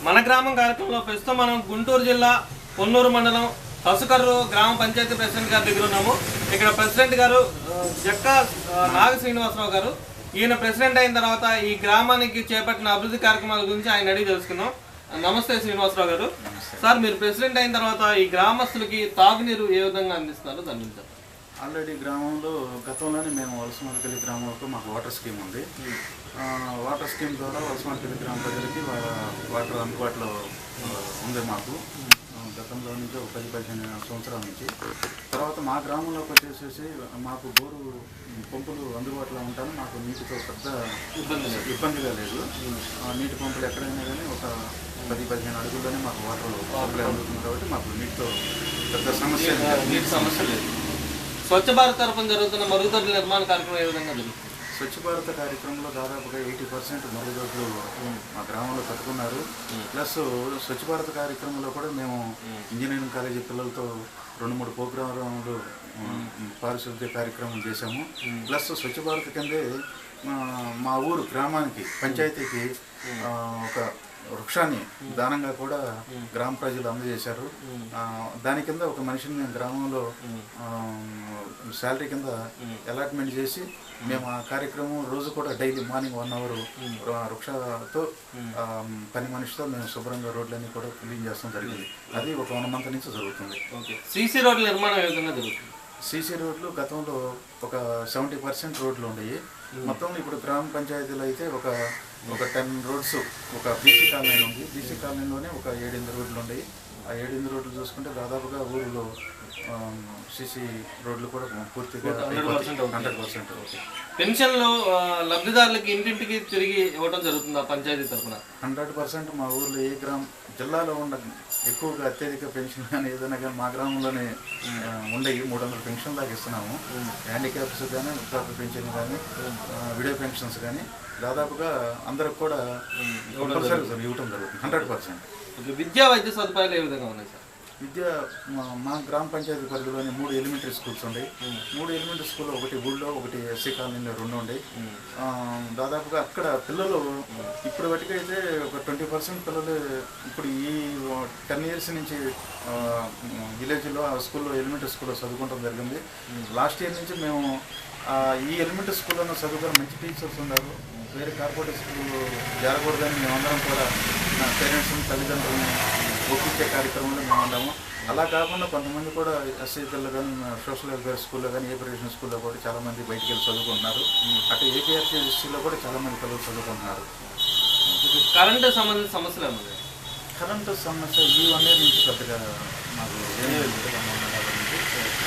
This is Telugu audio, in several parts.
మన గ్రామం కార్యక్రమంలో ప్రస్తుతం మనం గుంటూరు జిల్లా పొన్నూరు మండలం పసుకర్రు గ్రామ పంచాయతీ ప్రెసిడెంట్ గారి దగ్గర ఉన్నాము. ఇక్కడ ప్రెసిడెంట్ గారు జక్కా నాగ శ్రీనివాసరావు గారు. ఈయన ప్రెసిడెంట్ అయిన తర్వాత ఈ గ్రామానికి చేపట్టిన అభివృద్ధి కార్యక్రమాల గురించి ఆయన అడిగి తెలుసుకుందాం. నమస్తే శ్రీనివాసరావు గారు. సార్, మీరు ప్రెసిడెంట్ అయిన తర్వాత ఈ గ్రామస్తులకి తాగునీరు ఏ విధంగా అందిస్తున్నారు దాని గురించి? ఆల్రెడీ గ్రామంలో గతంలోనే మేము వలసమాలపల్లి గ్రామంలో మాకు వాటర్ స్కీమ్ ఉంది. వాటర్ స్కీమ్ ద్వారా వలసమాలపల్లి గ్రామ ప్రజలకి వాటర్ అందుబాటులో ఉంది మాకు గతంలో నుంచి ఒక 10-15 సంవత్సరాల నుంచి. తర్వాత మా గ్రామంలోకి వచ్చేసేసి మాకు బోరు పంపులు అందుబాటులో ఉంటాను. మాకు నీటితో పెద్ద ఇబ్బందిగా లేదు. నీటి పంపులు ఎక్కడైనా కానీ ఒక 10-15 అడుగుల్లోనే మాకు వాటర్ సప్లై అందుతుంది కాబట్టి మాకు నీటితో పెద్ద నీటి సమస్య లేదు. స్వచ్ఛ భారత్ తరఫున జరుగుతున్న మరుగుదొడ్ల నిర్మాణ కార్యక్రమం ఏ విధంగా జరుగుతుంది? స్వచ్ఛ భారత్ కార్యక్రమంలో దాదాపుగా 80% మరుగుదొడ్లు మా గ్రామంలో కట్టుకున్నారు. ప్లస్ స్వచ్ఛ భారత్ కార్యక్రమంలో కూడా మేము ఇంజనీరింగ్ కాలేజీ పిల్లలతో 2-3 ప్రోగ్రాములు పారిశుద్ధ్య కార్యక్రమం చేశాము. ప్లస్ స్వచ్ఛ భారత్ కిందే మా ఊరు గ్రామానికి పంచాయతీకి ఒక వృక్షాన్ని దానంగా కూడా గ్రామ ప్రజలు అందజేశారు. దాని కింద ఒక మనిషిని మేము గ్రామంలో శాలరీ కింద అలాట్మెంట్ చేసి మేము ఆ కార్యక్రమం రోజు కూడా డైలీ మార్నింగ్ 1 అవర్ వృక్షతో పని మనిషితో మేము శుభ్రంగా రోడ్లన్నీ కూడా క్లీన్ చేస్తాం జరిగింది. అది ఒక 1 మంత్ నుంచి జరుగుతుంది. సీసీ రోడ్ల నిర్మాణం ఏ విధంగా జరుగుతుంది? సీసీ రోడ్లు గతంలో ఒక 70% రోడ్లు ఉన్నాయి. మొత్తం ఇప్పుడు గ్రామ పంచాయతీలో అయితే ఒక 10 రోడ్స్ ఒక బీసీ కాలనీ ఉంది. బీసీ కాలనీలోనే ఒక 7-8 రోడ్లు ఉన్నాయి. ఆ 7-8 రోడ్లు చూసుకుంటే దాదాపుగా ఊరిలో సీసీ రోడ్లు కూడా పూర్తిగా 100%. పెన్షన్లు లబ్ధిదారులకి ఇంటింటికి తిరిగి ఇవ్వడం జరుగుతుంది ఆ పంచాయతీ తరఫున? 100% మా ఊర్లో ఏ జిల్లాలో ఉన్న ఎక్కువగా అత్యధిక పెన్షన్ కానీ ఏదైనా కానీ మా గ్రామంలోనే ఉండేవి. 300 పెన్షన్ దాకా ఇస్తున్నాము. హ్యాండిక్యాప్స్ కానీ వృద్ధాప్య పెన్షన్ కానీ విడో పెన్షన్స్ కానీ దాదాపుగా అందరికి కూడా ఇవ్వటం జరుగుతుంది 100%. విద్యా వైద్య సదుపాయాలు ఏ విధంగా ఉన్నాయి సార్? విద్య మా గ్రామ పంచాయతీ పరిధిలోని 3 ఎలిమెంటరీ స్కూల్స్ ఉన్నాయి. 3 ఎలిమెంటరీ స్కూల్లో ఒకటి ఊళ్ళో, ఒకటి ఎస్సీ కాలనీలో 2 ఉన్నాయి. దాదాపుగా అక్కడ పిల్లలు ఇప్పుడు బట్టికైతే ఒక 20% పిల్లలు ఇప్పుడు ఈ 10 years నుంచి విలేజ్లో ఆ స్కూల్లో ఎలిమెంటరీ స్కూల్లో చదువుకోవడం జరిగింది. లాస్ట్ ఇయర్ నుంచి మేము ఈ ఎలిమెంటరీ స్కూల్లో చదువుకున్న మంచి టీచర్స్ ఉన్నారు. వేరే కార్పొరేట్ స్కూల్ జరగకూడదని మేమందరం కూడా నా పేరెంట్స్ని తల్లిదండ్రులని ఒప్పించే కార్యక్రమంలో మేము ఉన్నాము. అలా కాకుండా కొంతమంది కూడా ఎస్సీ పిల్లలు కానీ సోషల్ వెల్ఫేర్ స్కూల్లో కానీ ఏపీరేషన్ స్కూల్లో కూడా చాలామంది బయటికి వెళ్ళి చదువుకుంటున్నారు. అటు ఏపీఆర్టీసీలో కూడా చాలామంది పిల్లలు చదువుకుంటున్నారు. కరెంటు సంబంధించిన సమస్యలు ఏమన్నా? కరెంటు సమస్య ఈ 1 year నుంచి పెద్దగా మాకు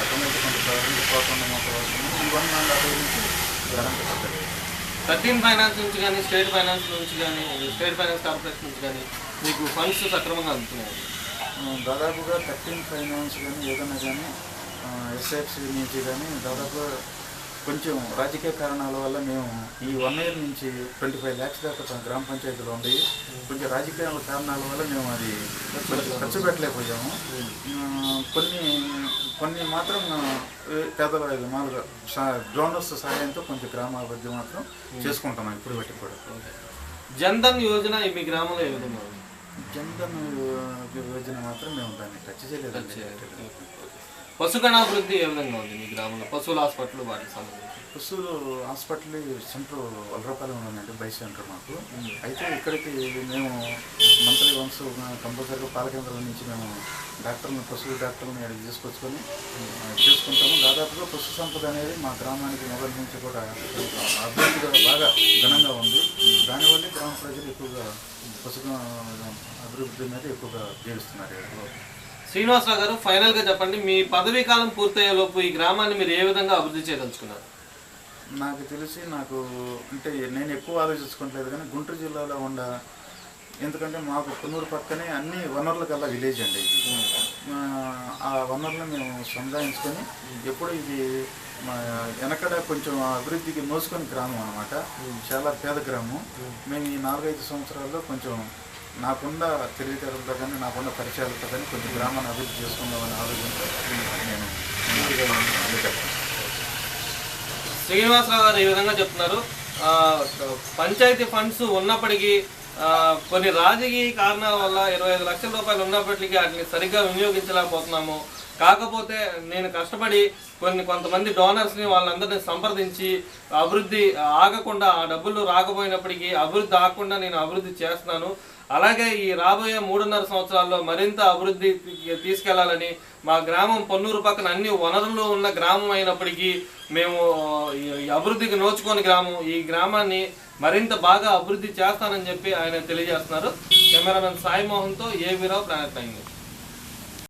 అటోమేటిక్ కొంత కరెంటు పోకుండా మాకు ఈ 1.5 years నుంచి కరెంటు పెద్దగా 13 ఫైనాన్స్ నుంచి కానీ స్టేట్ ఫైనాన్స్ నుంచి కానీ స్టేట్ ఫైనాన్స్ కార్పొరేషన్ నుంచి కానీ మీకు ఫండ్స్ సక్రమంగా అందుతున్నాయి? దాదాపుగా 13 ఫైనాన్స్ కానీ ఏదైనా కానీ ఎస్ఎఫ్సి నుంచి కానీ దాదాపుగా కొంచెం రాజకీయ కారణాల వల్ల మేము ఈ 1 year నుంచి 25 lakhs దాకా గ్రామ పంచాయతీలో ఉంది. కొంచెం రాజకీయ కారణాల వల్ల మేము అది ఖర్చు పెట్టలేకపోయాము. కొన్ని మాత్రం పేదల మామూలుగా డోనర్స్ సహాయంతో కొంచెం గ్రామాభివృద్ధి మాత్రం చేసుకుంటున్నాం ఇప్పుడు బట్టి కూడా. జన్ధన్ యోజన మీ గ్రామంలో ఏ విధంగా ఉంది? జన్ధన్ యోజన మాత్రం మేము దాన్ని టచ్ చేయలేదండి. పశుగణాభివృద్ధి ఏ విధంగా ఉంది మీ గ్రామంలో? పశువుల హాస్పిటల్ వాటికి సంబంధించి పశువులు హాస్పిటల్ సెంటర్ వలరపాలెం ఉందండి, బై సెంటర్ మాకు. అయితే ఇక్కడికి మేము మంత్లీ వన్స్ కంపల్సరీగా పాలకేంద్రం నుంచి మేము పశువు డాక్టర్ని అడిగి తీసుకొచ్చుకొని చేసుకుంటాము. దాదాపుగా పశు సంపద అనేది మా గ్రామానికి మొదటి నుంచి కూడా అభివృద్ధిగా బాగా ఘనంగా ఉంది. దానివల్ల గ్రామ ప్రజలు ఎక్కువగా పశు అభివృద్ధి మీద ఎక్కువగా జీవిస్తున్నారు. శ్రీనివాసరావు గారు, ఫైనల్గా చెప్పండి, మీ పదవీ కాలం పూర్తయ్యేలోపు ఈ గ్రామాన్ని మీరు ఏ విధంగా అభివృద్ధి చేయదలుచుకున్నారు? నాకు తెలిసి అంటే నేను ఎక్కువ ఆలోచించుకోవట్లేదు కానీ గుంటూరు జిల్లాలో ఎందుకంటే మాకు పొన్నూరు పక్కనే అన్ని వనరుల కల్లా విలేజ్ అండి ఇది. ఆ వనరులను మేము సంపాదించుకొని ఎప్పుడు ఇది వెనకడ కొంచెం అభివృద్ధికి మోసుకొని గ్రామం అనమాట. చాలా పేద గ్రామం. మేము ఈ 4-5 సంవత్సరాల్లో కొంచెం నాకున్న తెలివితేటలతో కానీ నాకున్న పరిచయాలతో కానీ కొంచెం గ్రామాన్ని అభివృద్ధి చేసుకుందామని ఆలోచనతో నేను శ్రీనివాసరావు గారు ఈ విధంగా చెప్తున్నారు. పంచాయతీ ఫండ్స్ ఉన్నప్పటికీ కొన్ని రాజకీయ కారణాల వల్ల 25 లక్షల రూపాయలు ఉన్నప్పటికీ వాటిని సరిగ్గా వినియోగించలేకపోతున్నాము. కాకపోతే నేను కష్టపడి కొంతమంది డోనర్స్ని వాళ్ళందరినీ సంప్రదించి అభివృద్ధి ఆగకుండా, ఆ డబ్బులు రాకపోయినప్పటికీ అభివృద్ధి ఆగకుండా నేను అభివృద్ధి చేస్తున్నాను. అలాగే ఈ రాబోయే 3.5 సంవత్సరాల్లో మరింత అభివృద్ధి తీసుకెళ్లాలని, మా గ్రామం పొన్నూరు పక్కన అన్ని వనరులు ఉన్న గ్రామం అయినప్పటికీ మేము ఈ అభివృద్ధికి నోచుకోని గ్రామం, ఈ గ్రామాన్ని మరింత బాగా అభివృద్ధి చేస్తానని చెప్పి ఆయన తెలియజేస్తున్నారు. కెమెరామెన్ సాయి మోహన్తో ఏవీరావు, ప్లానెట్ 9.